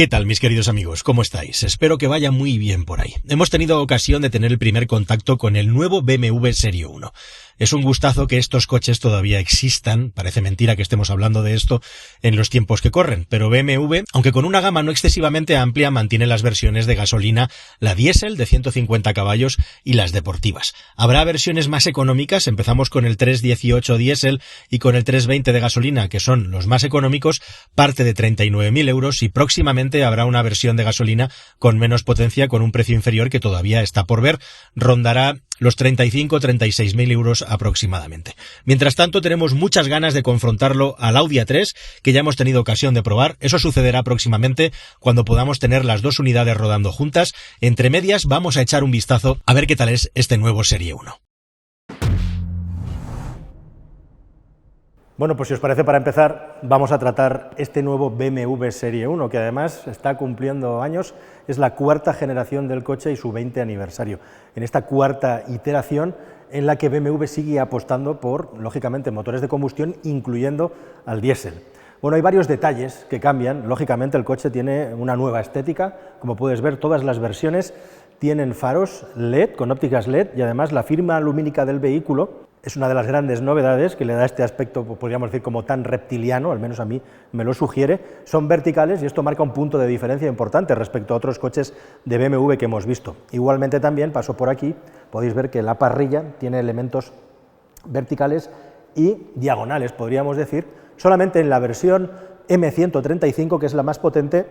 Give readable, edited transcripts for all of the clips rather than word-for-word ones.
¿Qué tal, mis queridos amigos? ¿Cómo estáis? Espero que vaya muy bien por ahí. Hemos tenido ocasión de tener el primer contacto con el nuevo BMW Serie 1. Es un gustazo que estos coches todavía existan, parece mentira que estemos hablando de esto en los tiempos que corren, pero BMW, aunque con una gama no excesivamente amplia, mantiene las versiones de gasolina, la diésel de 150 caballos y las deportivas. Habrá versiones más económicas, empezamos con el 318 diésel y con el 320 de gasolina, que son los más económicos, parte de 39.000 euros, y próximamente habrá una versión de gasolina con menos potencia, con un precio inferior que todavía está por ver, rondará los 35-36.000 euros aproximadamente. Mientras tanto, tenemos muchas ganas de confrontarlo al Audi A3, que ya hemos tenido ocasión de probar. Eso sucederá próximamente cuando podamos tener las dos unidades rodando juntas. Entre medias, vamos a echar un vistazo a ver qué tal es este nuevo Serie 1. Bueno, pues si os parece, para empezar, vamos a tratar este nuevo BMW Serie 1, que además está cumpliendo años. Es la cuarta generación del coche y su 20 aniversario. En esta cuarta iteración en la que BMW sigue apostando por, lógicamente, motores de combustión, incluyendo al diésel. Bueno, hay varios detalles que cambian. Lógicamente, el coche tiene una nueva estética. Como puedes ver, todas las versiones tienen faros LED, con ópticas LED, y además la firma lumínica del vehículo es una de las grandes novedades que le da este aspecto, podríamos decir, como tan reptiliano, al menos a mí me lo sugiere. Son verticales y esto marca un punto de diferencia importante respecto a otros coches de BMW que hemos visto. Igualmente también, paso por aquí, podéis ver que la parrilla tiene elementos verticales y diagonales, podríamos decir. Solamente en la versión M135, que es la más potente,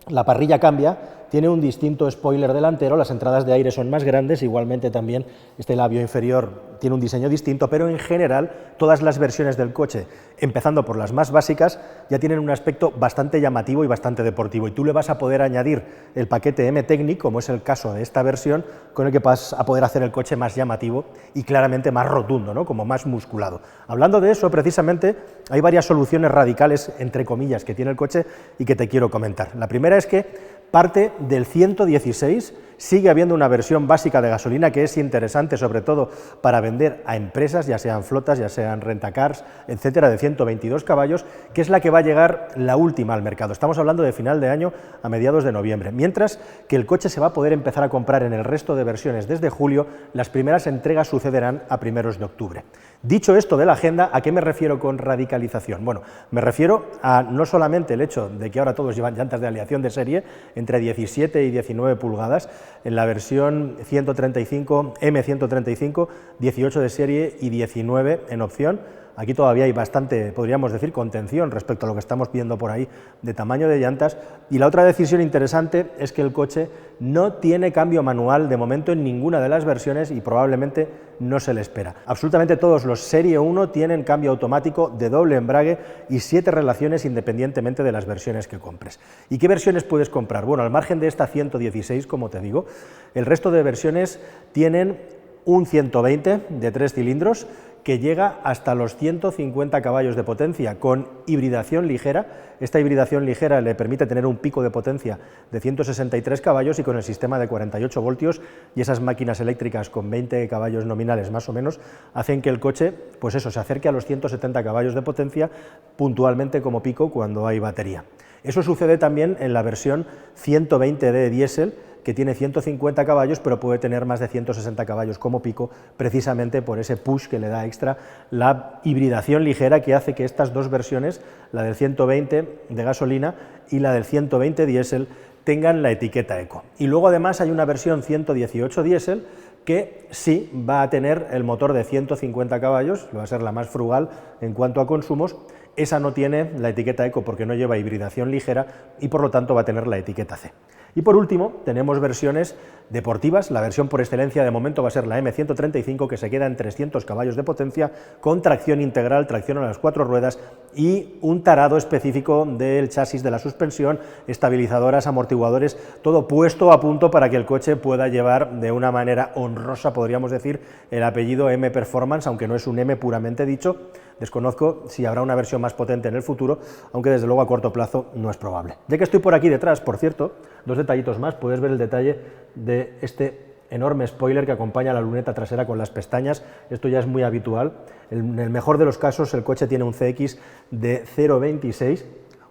la parrilla cambia, tiene un distinto spoiler delantero, las entradas de aire son más grandes, igualmente también este labio inferior tiene un diseño distinto, pero en general todas las versiones del coche, empezando por las más básicas, ya tienen un aspecto bastante llamativo y bastante deportivo, y tú le vas a poder añadir el paquete M-Technic, como es el caso de esta versión, con el que vas a poder hacer el coche más llamativo y claramente más rotundo, ¿no? Como más musculado. Hablando de eso, precisamente, hay varias soluciones radicales, entre comillas, que tiene el coche y que te quiero comentar. La primera es que parte del 116, sigue habiendo una versión básica de gasolina que es interesante, sobre todo para vender a empresas, ya sean flotas, ya sean rentacars, etcétera, de 122 caballos, que es la que va a llegar la última al mercado. Estamos hablando de final de año a mediados de noviembre, mientras que el coche se va a poder empezar a comprar en el resto de versiones desde julio. Las primeras entregas sucederán a primeros de octubre. Dicho esto de la agenda, ¿a qué me refiero con radicalización? Bueno, me refiero a no solamente el hecho de que ahora todos llevan llantas de aleación de serie entre 17 y 19 pulgadas, en la versión 135, M135, 18 de serie y 19 en opción. Aquí todavía hay bastante, podríamos decir, contención respecto a lo que estamos viendo por ahí de tamaño de llantas. Y la otra decisión interesante es que el coche no tiene cambio manual de momento en ninguna de las versiones y probablemente no se le espera. Absolutamente todos los Serie 1 tienen cambio automático de doble embrague y 7 relaciones independientemente de las versiones que compres. ¿Y qué versiones puedes comprar? Bueno, al margen de esta 116, como te digo, el resto de versiones tienen un 120 de 3 cilindros, que llega hasta los 150 caballos de potencia con hibridación ligera. Esta hibridación ligera le permite tener un pico de potencia de 163 caballos y con el sistema de 48 voltios y esas máquinas eléctricas con 20 caballos nominales más o menos hacen que el coche, pues eso, se acerque a los 170 caballos de potencia puntualmente como pico cuando hay batería. Eso sucede también en la versión 120 de diésel, que tiene 150 caballos, pero puede tener más de 160 caballos como pico, precisamente por ese push que le da extra la hibridación ligera, que hace que estas dos versiones, la del 120 de gasolina y la del 120 diésel, tengan la etiqueta Eco. Y luego además hay una versión 118 diésel que sí va a tener el motor de 150 caballos, que va a ser la más frugal en cuanto a consumos. Esa no tiene la etiqueta Eco porque no lleva hibridación ligera y por lo tanto va a tener la etiqueta C. Y por último, tenemos versiones deportivas. La versión por excelencia de momento va a ser la M135, que se queda en 300 caballos de potencia, con tracción integral, tracción a las 4 ruedas y un tarado específico del chasis, de la suspensión, estabilizadoras, amortiguadores, todo puesto a punto para que el coche pueda llevar de una manera honrosa, podríamos decir, el apellido M Performance, aunque no es un M puramente dicho. Desconozco si habrá una versión más potente en el futuro, aunque desde luego a corto plazo no es probable. Ya que estoy por aquí detrás, por cierto, dos detallitos más, puedes ver el detalle de este enorme spoiler que acompaña a la luneta trasera con las pestañas. Esto ya es muy habitual. En el mejor de los casos el coche tiene un CX de 0,26,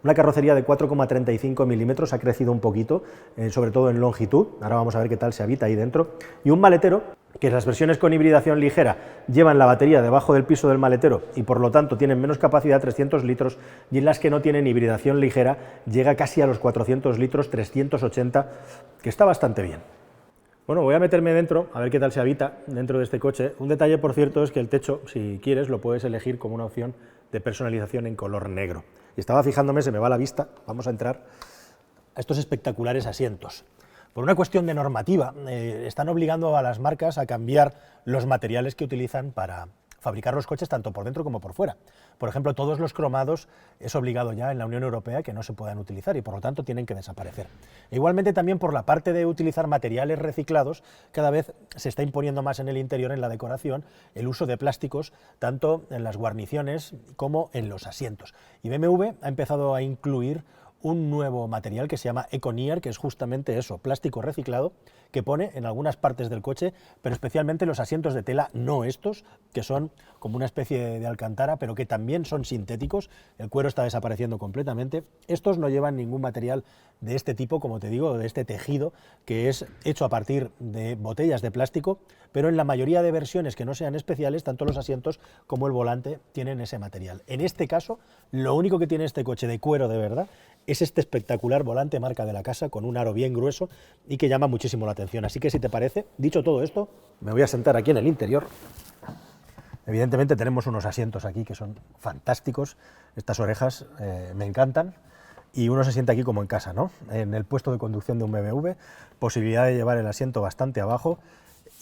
Una carrocería de 4,35 milímetros, ha crecido un poquito, sobre todo en longitud, ahora vamos a ver qué tal se habita ahí dentro, y un maletero que las versiones con hibridación ligera llevan la batería debajo del piso del maletero y por lo tanto tienen menos capacidad, 300 litros, y en las que no tienen hibridación ligera llega casi a los 400 litros, 380, que está bastante bien. Bueno, voy a meterme dentro, a ver qué tal se habita dentro de este coche. Un detalle, por cierto, es que el techo, si quieres, lo puedes elegir como una opción de personalización en color negro. Y estaba fijándome, se me va la vista, vamos a entrar a estos espectaculares asientos. Por una cuestión de normativa, están obligando a las marcas a cambiar los materiales que utilizan para fabricar los coches tanto por dentro como por fuera. Por ejemplo, todos los cromados es obligado ya en la Unión Europea que no se puedan utilizar y por lo tanto tienen que desaparecer. E igualmente también por la parte de utilizar materiales reciclados, cada vez se está imponiendo más en el interior, en la decoración, el uso de plásticos tanto en las guarniciones como en los asientos. Y BMW ha empezado a incluir un nuevo material que se llama Econier, que es justamente eso, plástico reciclado, que pone en algunas partes del coche, pero especialmente los asientos de tela, no estos, que son como una especie de alcantara, pero que también son sintéticos, el cuero está desapareciendo completamente. Estos no llevan ningún material de este tipo, como te digo, de este tejido, que es hecho a partir de botellas de plástico, pero en la mayoría de versiones que no sean especiales, tanto los asientos como el volante tienen ese material. En este caso, lo único que tiene este coche de cuero de verdad es este espectacular volante marca de la casa con un aro bien grueso y que llama muchísimo la atención. Así que si te parece, dicho todo esto, me voy a sentar aquí en el interior. Evidentemente tenemos unos asientos aquí que son fantásticos, estas orejas me encantan y uno se siente aquí como en casa, ¿no? En el puesto de conducción de un BMW, posibilidad de llevar el asiento bastante abajo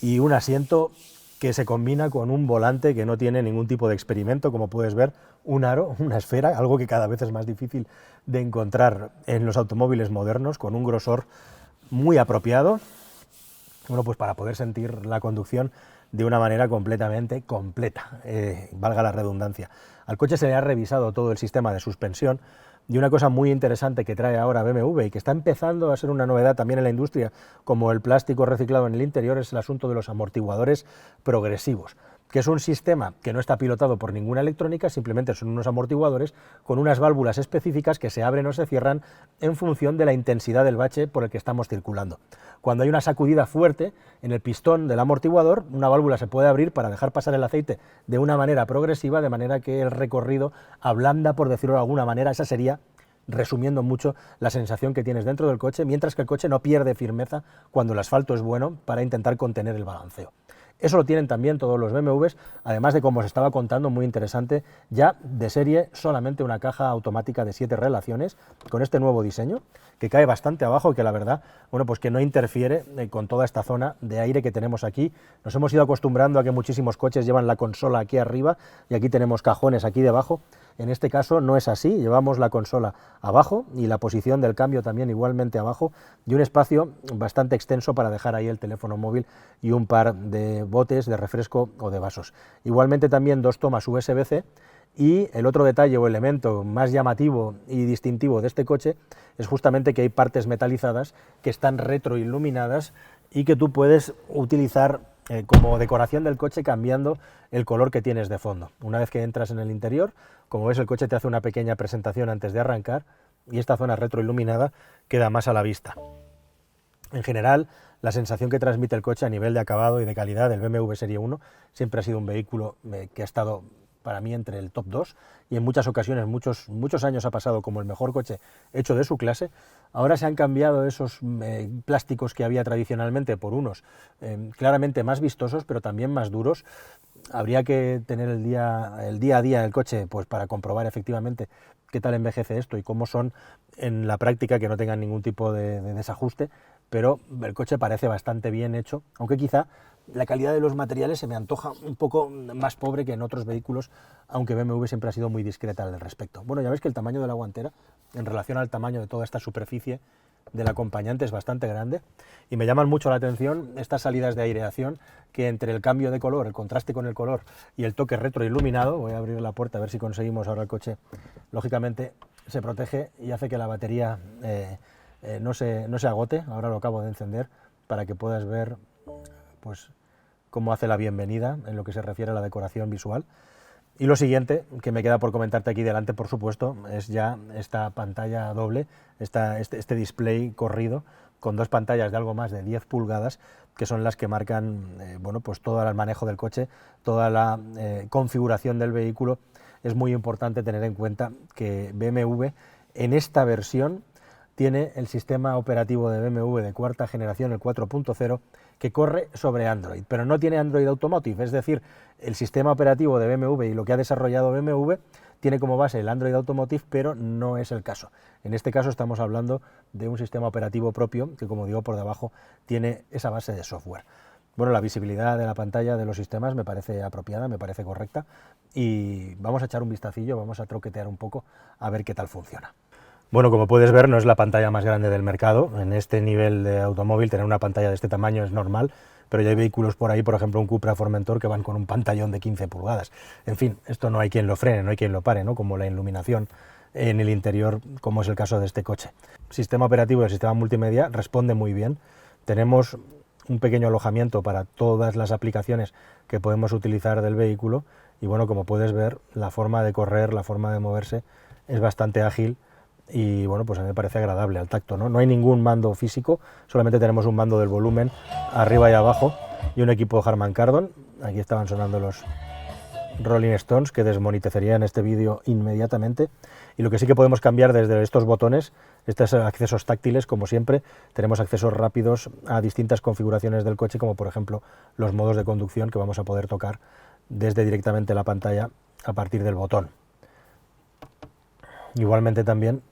y un asiento que se combina con un volante que no tiene ningún tipo de experimento, como puedes ver, un aro, una esfera, algo que cada vez es más difícil de encontrar en los automóviles modernos, con un grosor muy apropiado, bueno, pues para poder sentir la conducción de una manera completamente completa, valga la redundancia. Al coche se le ha revisado todo el sistema de suspensión, y una cosa muy interesante que trae ahora BMW y que está empezando a ser una novedad también en la industria, como el plástico reciclado en el interior, es el asunto de los amortiguadores progresivos, que es un sistema que no está pilotado por ninguna electrónica, simplemente son unos amortiguadores con unas válvulas específicas que se abren o se cierran en función de la intensidad del bache por el que estamos circulando. Cuando hay una sacudida fuerte en el pistón del amortiguador, una válvula se puede abrir para dejar pasar el aceite de una manera progresiva, de manera que el recorrido ablanda, por decirlo de alguna manera. Esa sería, resumiendo mucho, la sensación que tienes dentro del coche, mientras que el coche no pierde firmeza cuando el asfalto es bueno para intentar contener el balanceo. Eso lo tienen también todos los BMWs, además de, como os estaba contando, muy interesante, ya de serie solamente una caja automática de 7 relaciones con este nuevo diseño, que cae bastante abajo y que la verdad, bueno, pues que no interfiere con toda esta zona de aire que tenemos aquí. Nos hemos ido acostumbrando a que muchísimos coches llevan la consola aquí arriba y aquí tenemos cajones aquí debajo. En este caso no es así, llevamos la consola abajo y la posición del cambio también igualmente abajo y un espacio bastante extenso para dejar ahí el teléfono móvil y un par de botes de refresco o de vasos. Igualmente también 2 tomas USB-C. Y el otro detalle o elemento más llamativo y distintivo de este coche es justamente que hay partes metalizadas que están retroiluminadas y que tú puedes utilizar como decoración del coche cambiando el color que tienes de fondo. Una vez que entras en el interior, como ves, el coche te hace una pequeña presentación antes de arrancar y esta zona retroiluminada queda más a la vista. En general, la sensación que transmite el coche a nivel de acabado y de calidad del BMW Serie 1 siempre ha sido un vehículo que ha estado para mí entre el top 2 y en muchas ocasiones, muchos años ha pasado como el mejor coche hecho de su clase. Ahora se han cambiado esos plásticos que había tradicionalmente por unos claramente más vistosos, pero también más duros. Habría que tener el día a día del coche pues para comprobar efectivamente qué tal envejece esto y cómo son en la práctica, que no tengan ningún tipo de desajuste, pero el coche parece bastante bien hecho, aunque quizá la calidad de los materiales se me antoja un poco más pobre que en otros vehículos, aunque BMW siempre ha sido muy discreta al respecto. Bueno, ya veis que el tamaño de la guantera, en relación al tamaño de toda esta superficie del acompañante, es bastante grande, y me llaman mucho la atención estas salidas de aireación, que entre el cambio de color, el contraste con el color y el toque retroiluminado, voy a abrir la puerta a ver si conseguimos ahora el coche, lógicamente se protege y hace que la batería no se agote. Ahora lo acabo de encender para que puedas ver pues cómo hace la bienvenida en lo que se refiere a la decoración visual. Y lo siguiente que me queda por comentarte aquí delante, por supuesto, es ya esta pantalla doble, este display corrido con dos pantallas de algo más de 10 pulgadas, que son las que marcan pues todo el manejo del coche, toda la configuración del vehículo. Es muy importante tener en cuenta que BMW en esta versión tiene el sistema operativo de BMW de cuarta generación, el 4.0, que corre sobre Android, pero no tiene Android Automotive, es decir, el sistema operativo de BMW y lo que ha desarrollado BMW tiene como base el Android Automotive, pero no es el caso. En este caso estamos hablando de un sistema operativo propio que, como digo, por debajo tiene esa base de software. Bueno, la visibilidad de la pantalla de los sistemas me parece apropiada, me parece correcta, y vamos a echar un vistacillo, vamos a troquetear un poco a ver qué tal funciona. Bueno, como puedes ver, no es la pantalla más grande del mercado. En este nivel de automóvil tener una pantalla de este tamaño es normal, pero ya hay vehículos por ahí, por ejemplo un Cupra Formentor, que van con un pantallón de 15 pulgadas. En fin, esto no hay quien lo frene, no hay quien lo pare, ¿no? Como la iluminación en el interior, como es el caso de este coche. El sistema operativo y el sistema multimedia responde muy bien. Tenemos un pequeño alojamiento para todas las aplicaciones que podemos utilizar del vehículo y bueno, como puedes ver, la forma de correr, la forma de moverse es bastante ágil. Y bueno, pues a mí me parece agradable al tacto, ¿no? No hay ningún mando físico, solamente tenemos un mando del volumen arriba y abajo y un equipo Harman Kardon. Aquí estaban sonando los Rolling Stones, que desmonetizarían este vídeo inmediatamente. Y lo que sí que podemos cambiar desde estos botones, estos accesos táctiles, como siempre, tenemos accesos rápidos a distintas configuraciones del coche, como por ejemplo los modos de conducción que vamos a poder tocar desde directamente la pantalla a partir del botón. Igualmente también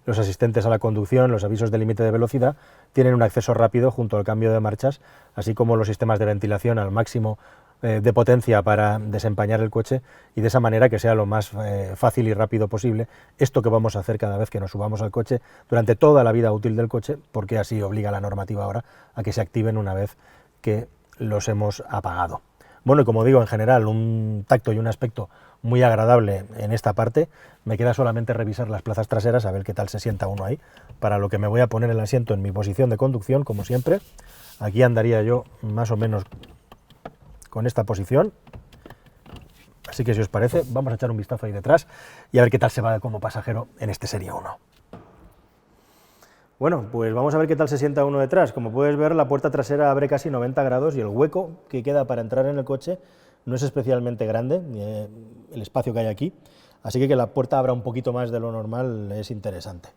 los asistentes a la conducción, los avisos de límite de velocidad, tienen un acceso rápido junto al cambio de marchas, así como los sistemas de ventilación al máximo de potencia para desempañar el coche y de esa manera que sea lo más fácil y rápido posible esto que vamos a hacer cada vez que nos subamos al coche durante toda la vida útil del coche, porque así obliga la normativa ahora a que se activen una vez que los hemos apagado. Bueno, y como digo, en general, un tacto y un aspecto muy agradable en esta parte. Me queda solamente revisar las plazas traseras, a ver qué tal se sienta uno ahí, para lo que me voy a poner el asiento en mi posición de conducción, como siempre. Aquí andaría yo más o menos con esta posición. Así que si os parece, vamos a echar un vistazo ahí detrás y a ver qué tal se va como pasajero en este Serie 1. Bueno, pues vamos a ver qué tal se sienta uno detrás. Como puedes ver, la puerta trasera abre casi 90 grados y el hueco que queda para entrar en el coche no es especialmente grande, el espacio que hay aquí, así que la puerta abra un poquito más de lo normal es interesante.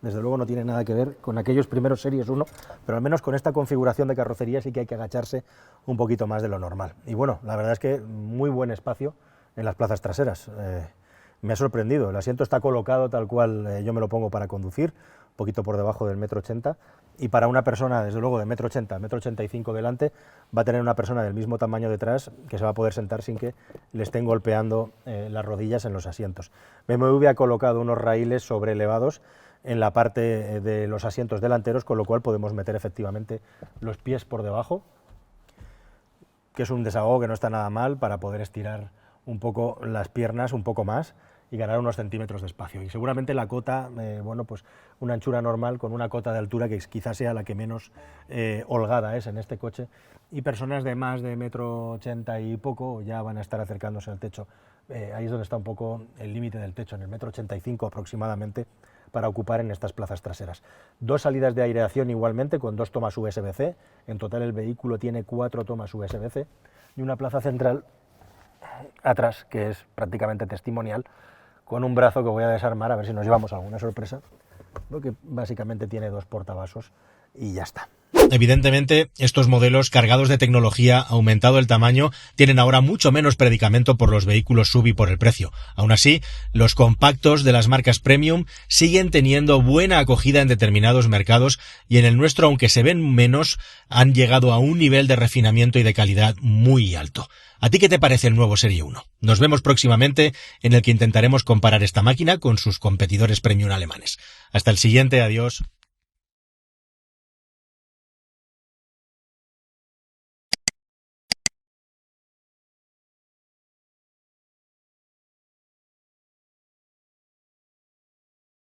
Desde luego no tiene nada que ver con aquellos primeros Series 1, pero al menos con esta configuración de carrocería sí que hay que agacharse un poquito más de lo normal. Y bueno, la verdad es que muy buen espacio en las plazas traseras. Me ha sorprendido, el asiento está colocado tal cual yo me lo pongo para conducir, un poquito por debajo del 1,80 m, y para una persona, desde luego, de 1,80 m, 1,85 m delante, va a tener una persona del mismo tamaño detrás que se va a poder sentar sin que le estén golpeando las rodillas en los asientos. BMW ha colocado unos raíles sobreelevados en la parte de los asientos delanteros, con lo cual podemos meter efectivamente los pies por debajo, que es un desahogo que no está nada mal para poder estirar un poco las piernas, un poco más, y ganar unos centímetros de espacio. Y seguramente la cota, bueno, pues una anchura normal con una cota de altura que quizás sea la que menos holgada es en este coche, y personas de más de 1,80 m y poco ya van a estar acercándose al techo. Ahí es donde está un poco el límite del techo, en el 1,85 m aproximadamente, para ocupar en estas plazas traseras. Dos salidas de aireación igualmente, con 2 tomas USB-C, en total el vehículo tiene 4 tomas USB-C, y una plaza central atrás, que es prácticamente testimonial, con un brazo que voy a desarmar a ver si nos llevamos alguna sorpresa, porque básicamente tiene 2 portavasos y ya está. Evidentemente, estos modelos cargados de tecnología, aumentado el tamaño, tienen ahora mucho menos predicamento por los vehículos SUV y por el precio. Aún así, los compactos de las marcas premium siguen teniendo buena acogida en determinados mercados y en el nuestro, aunque se ven menos, han llegado a un nivel de refinamiento y de calidad muy alto. ¿A ti qué te parece el nuevo Serie 1? Nos vemos próximamente en el que intentaremos comparar esta máquina con sus competidores premium alemanes. Hasta el siguiente, adiós.